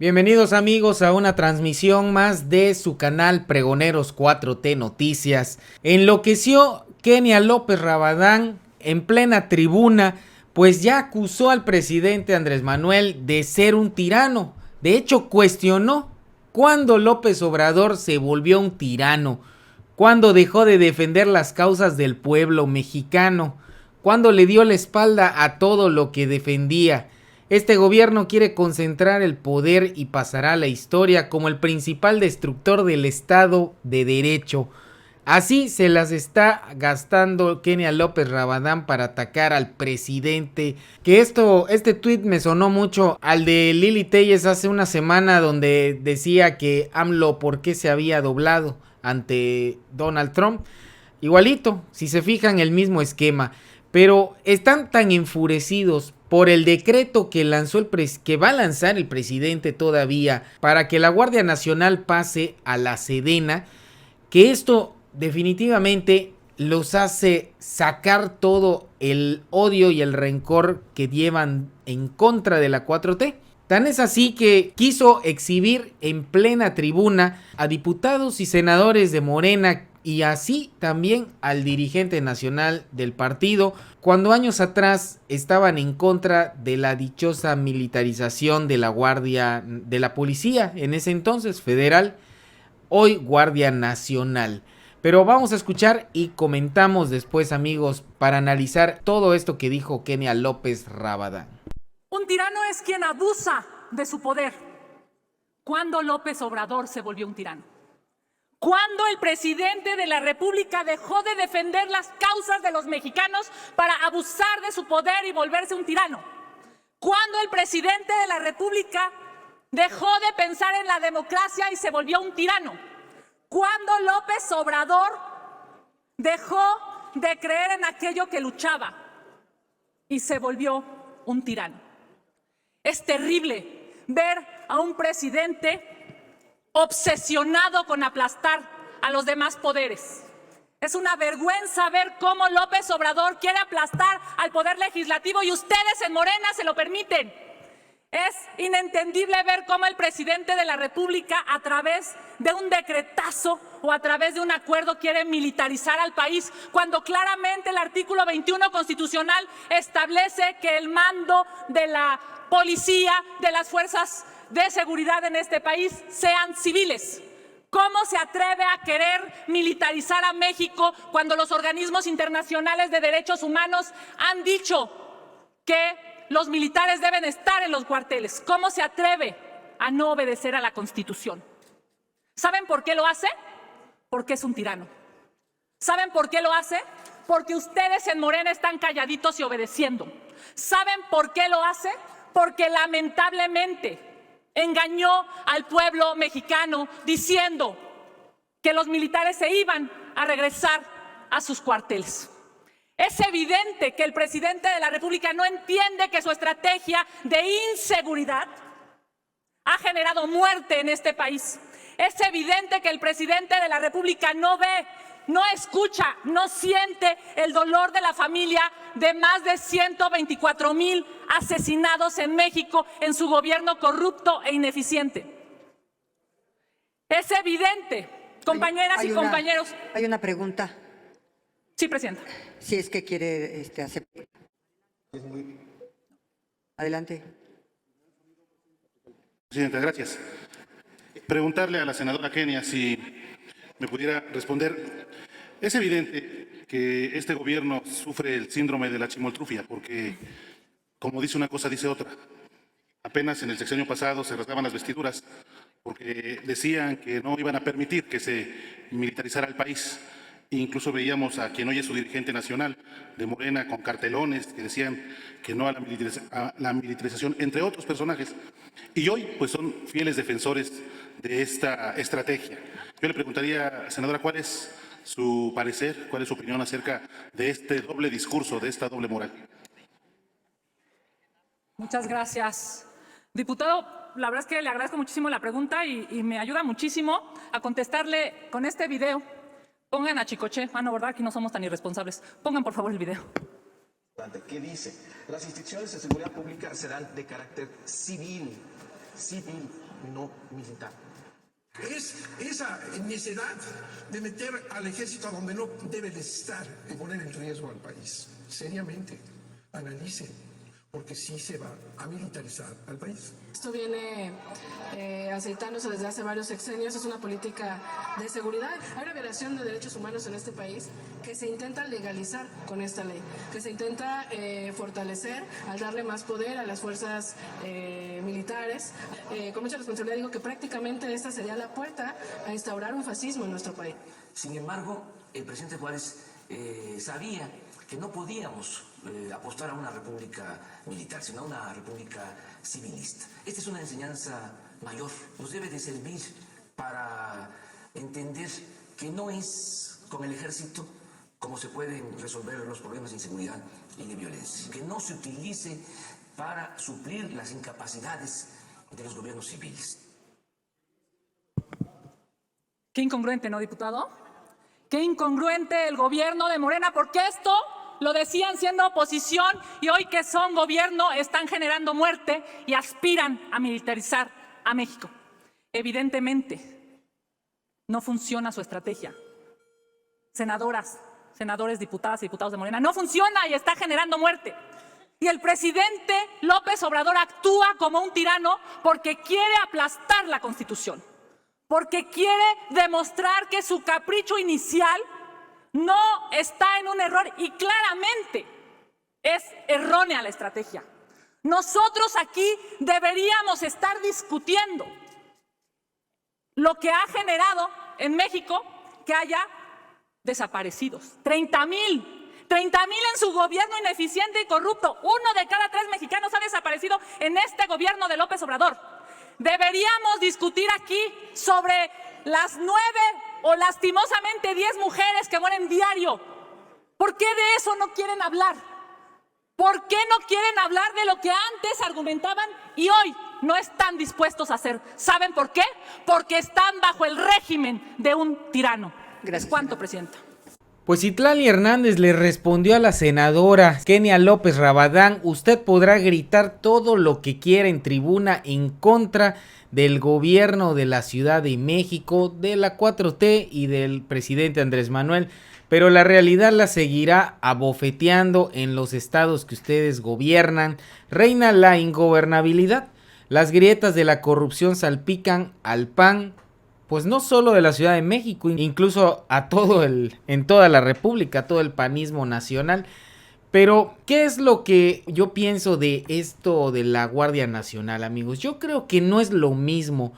Bienvenidos amigos a una transmisión más de su canal Pregoneros 4T Noticias. Enloqueció Kenia López Rabadán en plena tribuna, pues ya acusó al presidente Andrés Manuel de ser un tirano. De hecho, cuestionó cuándo López Obrador se volvió un tirano, cuándo dejó de defender las causas del pueblo mexicano, cuándo le dio la espalda a todo lo que defendía. Este gobierno quiere concentrar el poder y pasará a la historia como el principal destructor del Estado de Derecho. Así se las está gastando Kenia López Rabadán para atacar al presidente. Este tuit me sonó mucho al de Lili Telles hace una semana, donde decía que AMLO por qué se había doblado ante Donald Trump. Igualito, si se fijan, el mismo esquema. Pero están tan enfurecidos por el decreto que que va a lanzar el presidente todavía para que la Guardia Nacional pase a la Sedena, que esto definitivamente los hace sacar todo el odio y el rencor que llevan en contra de la 4T. Tan es así que quiso exhibir en plena tribuna a diputados y senadores de Morena y así también al dirigente nacional del partido, cuando años atrás estaban en contra de la dichosa militarización de la policía, en ese entonces federal, hoy Guardia Nacional. Pero vamos a escuchar y comentamos después, amigos, para analizar todo esto que dijo Kenia López Rabadán. Un tirano es quien abusa de su poder. ¿Cuándo López Obrador se volvió un tirano? ¿Cuándo el presidente de la República dejó de defender las causas de los mexicanos para abusar de su poder y volverse un tirano? ¿Cuándo el presidente de la República dejó de pensar en la democracia y se volvió un tirano? ¿Cuándo López Obrador dejó de creer en aquello que luchaba y se volvió un tirano? Es terrible ver a un presidente obsesionado con aplastar a los demás poderes. Es una vergüenza ver cómo López Obrador quiere aplastar al poder legislativo y ustedes en Morena se lo permiten. Es inentendible ver cómo el presidente de la República, a través de un decretazo o a través de un acuerdo, quiere militarizar al país, cuando claramente el artículo 21 constitucional establece que el mando de la policía, de las fuerzas de seguridad en este país, sean civiles. ¿Cómo se atreve a querer militarizar a México cuando los organismos internacionales de derechos humanos han dicho que los militares deben estar en los cuarteles? ¿Cómo se atreve a no obedecer a la Constitución? ¿Saben por qué lo hace? Porque es un tirano. ¿Saben por qué lo hace? Porque ustedes en Morena están calladitos y obedeciendo. ¿Saben por qué lo hace? Porque lamentablemente engañó al pueblo mexicano diciendo que los militares se iban a regresar a sus cuarteles. Es evidente que el presidente de la República no entiende que su estrategia de inseguridad ha generado muerte en este país. Es evidente que el presidente de la República no ve, no escucha, no siente el dolor de la familia de más de 124,000 asesinados en México en su gobierno corrupto e ineficiente. Es evidente, compañeras y compañeros. Hay una pregunta. Sí, presidenta. Si es que quiere hacer. Adelante. Presidenta, gracias. Preguntarle a la senadora Kenia si me pudiera responder. Es evidente que este gobierno sufre el síndrome de la chimoltrufia, porque, como dice una cosa, dice otra. Apenas en el sexenio pasado se rasgaban las vestiduras porque decían que no iban a permitir que se militarizara el país. Incluso veíamos a quien hoy es su dirigente nacional de Morena con cartelones que decían que no a la militarización, entre otros personajes. Y hoy pues son fieles defensores de esta estrategia. Yo le preguntaría, senadora, ¿cuál es su parecer, cuál es su opinión acerca de este doble discurso, de esta doble moral? Muchas gracias. Diputado, la verdad es que le agradezco muchísimo la pregunta y me ayuda muchísimo a contestarle con este video. Pongan a Chicoche. Ah, no, ¿verdad? Aquí no somos tan irresponsables. Pongan, por favor, el video. ¿Qué dice? Las instituciones de seguridad pública serán de carácter civil. no militar. Es esa necedad de meter al ejército a donde no debe de estar y poner en riesgo al país. Seriamente, analicen, porque sí se va a militarizar al país. Esto viene aceitándose desde hace varios sexenios, es una política de seguridad. Hay una violación de derechos humanos en este país que se intenta legalizar con esta ley, que se intenta fortalecer al darle más poder a las fuerzas militares. Con mucha responsabilidad digo que prácticamente esta sería la puerta a instaurar un fascismo en nuestro país. Sin embargo, el presidente Juárez sabía que no podíamos apostar a una república militar, sino a una república civilista. Esta es una enseñanza mayor, nos debe de servir para entender que no es con el ejército como se pueden resolver los problemas de inseguridad y de violencia, que no se utilice para suplir las incapacidades de los gobiernos civiles. Qué incongruente, ¿no, diputado? Qué incongruente el gobierno de Morena, porque esto lo decían siendo oposición y hoy que son gobierno están generando muerte y aspiran a militarizar a México. Evidentemente, no funciona su estrategia. Senadoras, senadores, diputadas y diputados de Morena, no funciona y está generando muerte. Y el presidente López Obrador actúa como un tirano porque quiere aplastar la Constitución, porque quiere demostrar que su capricho inicial no está en un error y claramente es errónea la estrategia. Nosotros aquí deberíamos estar discutiendo lo que ha generado en México que haya desaparecidos. 30,000 en su gobierno ineficiente y corrupto. 1 de cada 3 mexicanos ha desaparecido en este gobierno de López Obrador. Deberíamos discutir aquí sobre las 9 o lastimosamente 10 mujeres que mueren diario. ¿Por qué de eso no quieren hablar? ¿Por qué no quieren hablar de lo que antes argumentaban y hoy no están dispuestos a hacer? ¿Saben por qué? Porque están bajo el régimen de un tirano. Gracias. ¿Cuánto, presidenta? Pues Citlali Hernández le respondió a la senadora Kenia López Rabadán: usted podrá gritar todo lo que quiera en tribuna en contra del gobierno de la Ciudad de México, de la 4T y del presidente Andrés Manuel, pero la realidad la seguirá abofeteando en los estados que ustedes gobiernan. Reina la ingobernabilidad, las grietas de la corrupción salpican al PAN, pues no solo de la Ciudad de México, incluso a en toda la República, todo el panismo nacional. Pero, ¿qué es lo que yo pienso de esto de la Guardia Nacional, amigos? Yo creo que no es lo mismo,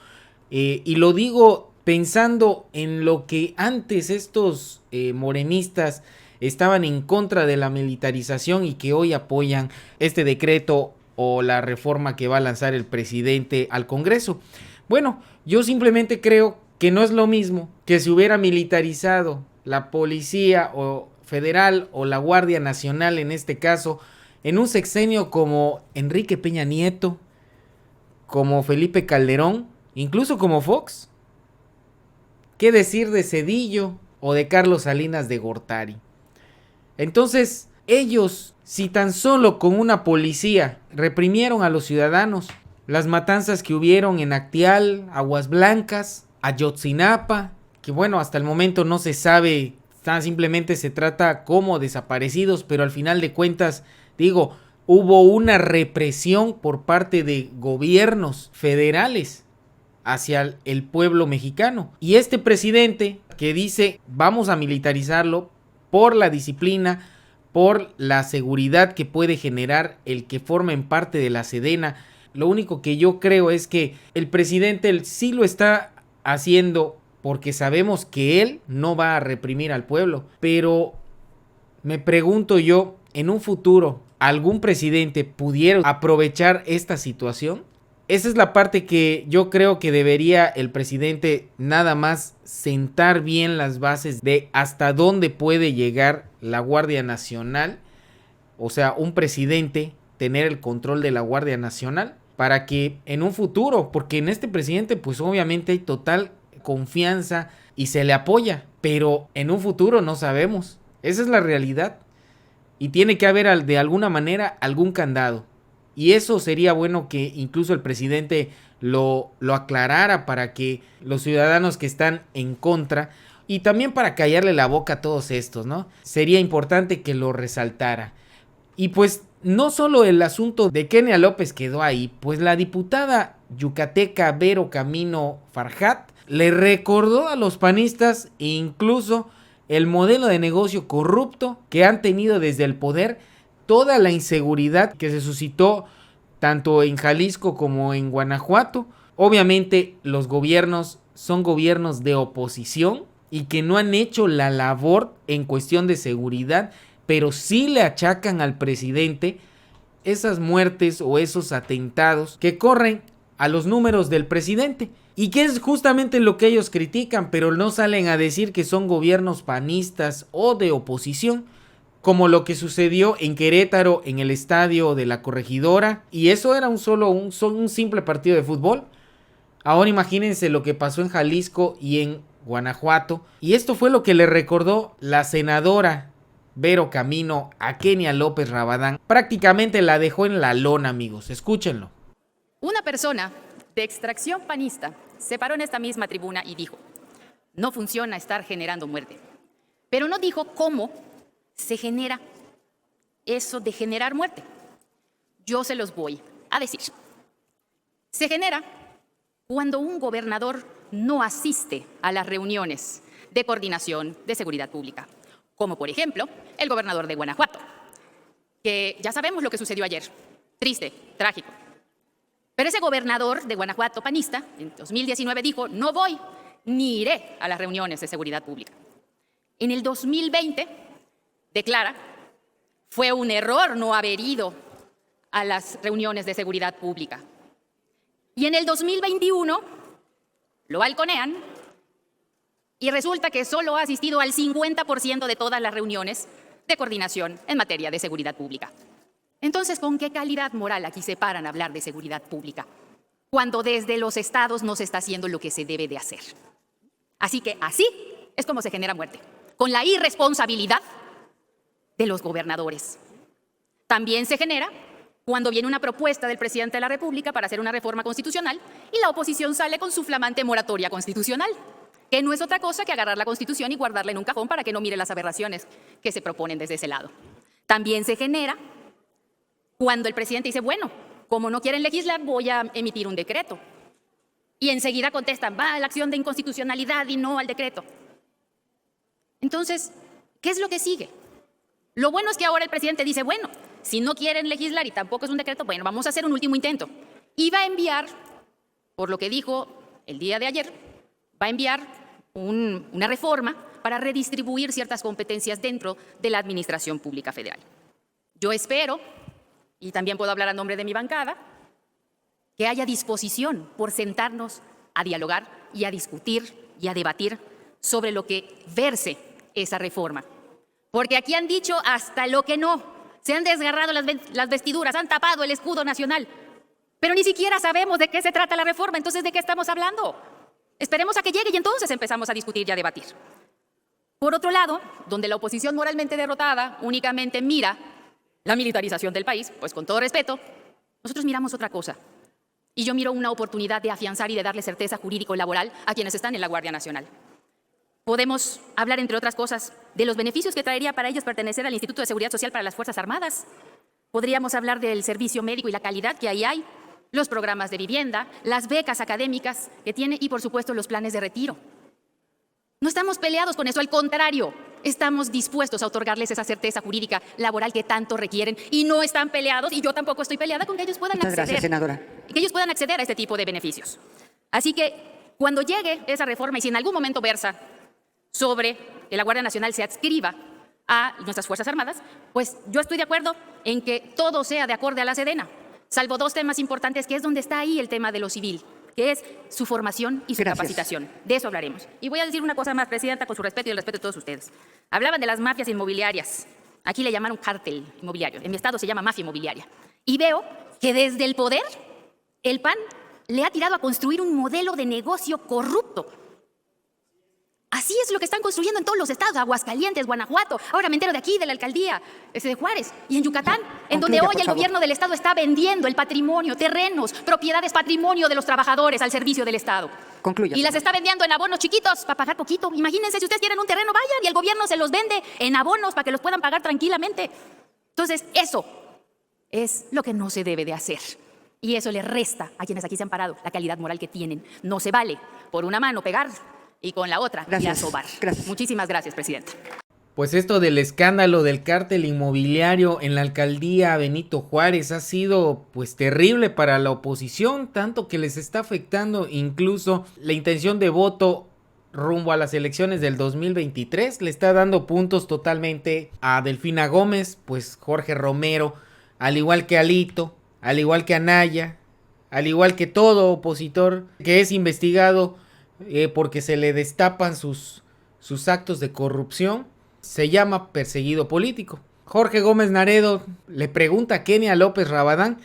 y lo digo pensando en lo que antes estos morenistas estaban en contra de la militarización y que hoy apoyan este decreto o la reforma que va a lanzar el presidente al Congreso. Bueno, yo simplemente creo que no es lo mismo que si hubiera militarizado la policía o federal o la Guardia Nacional, en este caso, en un sexenio como Enrique Peña Nieto, como Felipe Calderón, incluso como Fox. ¿Qué decir de Zedillo o de Carlos Salinas de Gortari? Entonces, ellos, si tan solo con una policía reprimieron a los ciudadanos, las matanzas que hubieron en Actial, Aguas Blancas, Ayotzinapa, que bueno, hasta el momento no se sabe, simplemente se trata como desaparecidos, pero al final de cuentas, digo, hubo una represión por parte de gobiernos federales hacia el pueblo mexicano. Y este presidente que dice vamos a militarizarlo por la disciplina, por la seguridad que puede generar el que formen parte de la Sedena. Lo único que yo creo es que el presidente sí lo está haciendo porque sabemos que él no va a reprimir al pueblo. Pero me pregunto yo, en un futuro, ¿algún presidente pudiera aprovechar esta situación? Esa es la parte que yo creo que debería el presidente nada más sentar bien las bases de hasta dónde puede llegar la Guardia Nacional. O sea, un presidente tener el control de la Guardia Nacional para que en un futuro, porque en este presidente pues obviamente hay total confianza y se le apoya, pero en un futuro no sabemos. Esa es la realidad y tiene que haber de alguna manera algún candado. Y eso sería bueno que incluso el presidente lo aclarara para que los ciudadanos que están en contra, y también para callarle la boca a todos estos, ¿no? Sería importante que lo resaltara. Y pues no solo el asunto de Kenia López quedó ahí, pues la diputada yucateca Vero Camino Farjat le recordó a los panistas incluso el modelo de negocio corrupto que han tenido desde el poder, toda la inseguridad que se suscitó tanto en Jalisco como en Guanajuato. Obviamente los gobiernos son gobiernos de oposición y que no han hecho la labor en cuestión de seguridad, pero sí le achacan al presidente esas muertes o esos atentados que corren a los números del presidente, y que es justamente lo que ellos critican, pero no salen a decir que son gobiernos panistas o de oposición, como lo que sucedió en Querétaro en el estadio de la Corregidora, y eso era un simple partido de fútbol. Ahora imagínense lo que pasó en Jalisco y en Guanajuato, y esto fue lo que le recordó la senadora Vero Camino a Kenia López Rabadán. Prácticamente la dejó en la lona, amigos, escúchenlo. Una persona de extracción panista se paró en esta misma tribuna y dijo: no funciona estar generando muerte. Pero no dijo cómo se genera eso de generar muerte. Yo se los voy a decir. Se genera cuando un gobernador no asiste a las reuniones de coordinación de seguridad pública, como por ejemplo el gobernador de Guanajuato, que ya sabemos lo que sucedió ayer, triste, trágico. Pero ese gobernador de Guanajuato panista en 2019 dijo: no voy ni iré a las reuniones de seguridad pública. En el 2020 declara: fue un error no haber ido a las reuniones de seguridad pública. Y en el 2021 lo balconean y resulta que solo ha asistido al 50% de todas las reuniones de coordinación en materia de seguridad pública. Entonces, ¿con qué calidad moral aquí se paran a hablar de seguridad pública cuando desde los estados no se está haciendo lo que se debe de hacer? Así que así es como se genera muerte, con la irresponsabilidad de los gobernadores. También se genera cuando viene una propuesta del presidente de la República para hacer una reforma constitucional y la oposición sale con su flamante moratoria constitucional, que no es otra cosa que agarrar la Constitución y guardarla en un cajón para que no mire las aberraciones que se proponen desde ese lado. También se genera cuando el presidente dice: bueno, como no quieren legislar, voy a emitir un decreto. Y enseguida contestan: va a la acción de inconstitucionalidad y no al decreto. Entonces, ¿qué es lo que sigue? Lo bueno es que ahora el presidente dice: bueno, si no quieren legislar y tampoco es un decreto, bueno, vamos a hacer un último intento. Y va a enviar, por lo que dijo el día de ayer, va a enviar una reforma para redistribuir ciertas competencias dentro de la Administración Pública Federal. Yo espero, y también puedo hablar a nombre de mi bancada, que haya disposición por sentarnos a dialogar y a discutir y a debatir sobre lo que verse esa reforma. Porque aquí han dicho hasta lo que no, se han desgarrado las vestiduras, han tapado el escudo nacional, pero ni siquiera sabemos de qué se trata la reforma. Entonces, ¿de qué estamos hablando? Esperemos a que llegue y entonces empezamos a discutir y a debatir. Por otro lado, donde la oposición moralmente derrotada únicamente mira la militarización del país, pues con todo respeto, nosotros miramos otra cosa. Y yo miro una oportunidad de afianzar y de darle certeza jurídico-laboral a quienes están en la Guardia Nacional. Podemos hablar, entre otras cosas, de los beneficios que traería para ellos pertenecer al Instituto de Seguridad Social para las Fuerzas Armadas. Podríamos hablar del servicio médico y la calidad que ahí hay, los programas de vivienda, las becas académicas que tiene y, por supuesto, los planes de retiro. No estamos peleados con eso, al contrario, estamos dispuestos a otorgarles esa certeza jurídica laboral que tanto requieren y no están peleados, y yo tampoco estoy peleada con que ellos puedan Muchas acceder. gracias, senadora. Que ellos puedan acceder a este tipo de beneficios. Así que cuando llegue esa reforma y si en algún momento versa sobre que la Guardia Nacional se adscriba a nuestras Fuerzas Armadas, pues yo estoy de acuerdo en que todo sea de acorde a la Sedena, salvo dos temas importantes, que es donde está ahí el tema de lo civil, que es su formación y su capacitación. De eso hablaremos. Y voy a decir una cosa más, Presidenta, con su respeto y el respeto de todos ustedes. Hablaban de las mafias inmobiliarias. Aquí le llamaron cártel inmobiliario. En mi estado se llama mafia inmobiliaria. Y veo que desde el poder, el PAN le ha tirado a construir un modelo de negocio corrupto. Así es lo que están construyendo en todos los estados, Aguascalientes, Guanajuato, ahora me entero de aquí, de la alcaldía de Juárez, y en Yucatán, en donde Concluya, hoy por el favor. gobierno del estado está vendiendo el patrimonio, terrenos, propiedades, patrimonio de los trabajadores al servicio del estado. Concluya. Y las está vendiendo en abonos chiquitos para pagar poquito. Imagínense, si ustedes quieren un terreno, vayan y el gobierno se los vende en abonos para que los puedan pagar tranquilamente. Entonces, eso es lo que no se debe de hacer. Y eso le resta a quienes aquí se han parado la calidad moral que tienen. No se vale por una mano pegar y con la otra ir a Gracias. sobar. Gracias. Muchísimas gracias, presidenta. Pues esto del escándalo del cártel inmobiliario en la alcaldía Benito Juárez ha sido pues terrible para la oposición, tanto que les está afectando incluso la intención de voto rumbo a las elecciones del 2023. Le está dando puntos totalmente a Delfina Gómez, pues Jorge Romero, al igual que Alito, al igual que Anaya, al igual que todo opositor que es investigado porque se le destapan sus actos de corrupción, se llama perseguido político. Jorge Gómez Naredo le pregunta a Kenia López Rabadán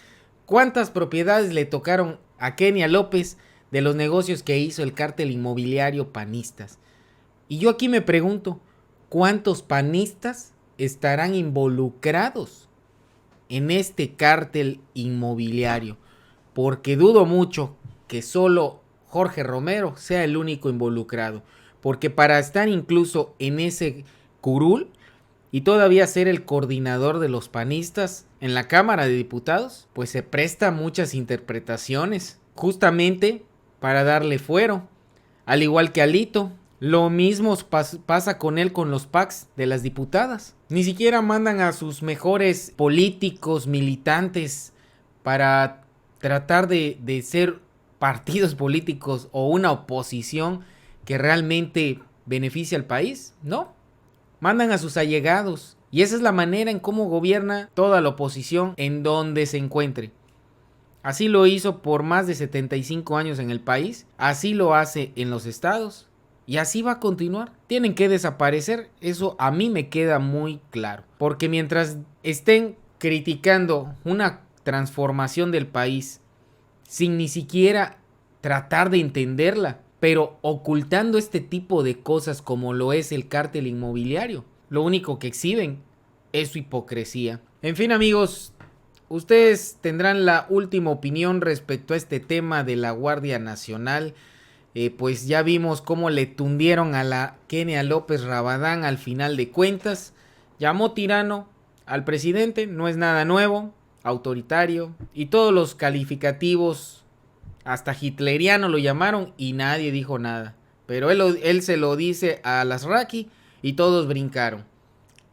cuántas propiedades le tocaron a Kenia López de los negocios que hizo el cártel inmobiliario panistas. Y yo aquí me pregunto, ¿cuántos panistas estarán involucrados en este cártel inmobiliario? Porque dudo mucho que solo Jorge Romero sea el único involucrado, porque para estar incluso en ese curul y todavía ser el coordinador de los panistas en la Cámara de Diputados, pues se presta muchas interpretaciones, justamente para darle fuero, al igual que Alito. Lo mismo pasa con él con los PACs de las diputadas. Ni siquiera mandan a sus mejores políticos, militantes, para tratar de ser partidos políticos o una oposición que realmente beneficie al país. No, mandan a sus allegados. Y esa es la manera en cómo gobierna toda la oposición en donde se encuentre. Así lo hizo por más de 75 años en el país, así lo hace en los estados y así va a continuar. Tienen que desaparecer, eso a mí me queda muy claro, porque mientras estén criticando una transformación del país sin ni siquiera tratar de entenderla, pero ocultando este tipo de cosas como lo es el cártel inmobiliario, lo único que exhiben es su hipocresía. En fin, amigos, ustedes tendrán la última opinión respecto a este tema de la Guardia Nacional. Pues ya vimos cómo le tundieron a la Kenia López Rabadán al final de cuentas. Llamó tirano al presidente, no es nada nuevo, autoritario y todos los calificativos, hasta hitleriano lo llamaron y nadie dijo nada. Pero él se lo dice a las Raki y todos brincaron.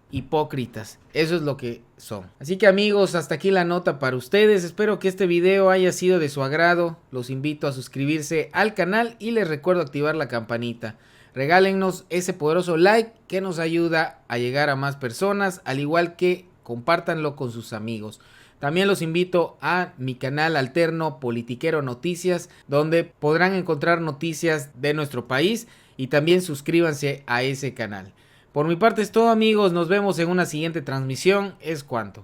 Hipócritas, eso es lo que son. Así que amigos, hasta aquí la nota para ustedes. Espero que este video haya sido de su agrado. Los invito a suscribirse al canal y les recuerdo activar la campanita. Regálennos ese poderoso like que nos ayuda a llegar a más personas, al igual que compártanlo con sus amigos. También los invito a mi canal alterno Politiquero Noticias, donde podrán encontrar noticias de nuestro país y también suscríbanse a ese canal. Por mi parte es todo, amigos, nos vemos en una siguiente transmisión. Es cuanto.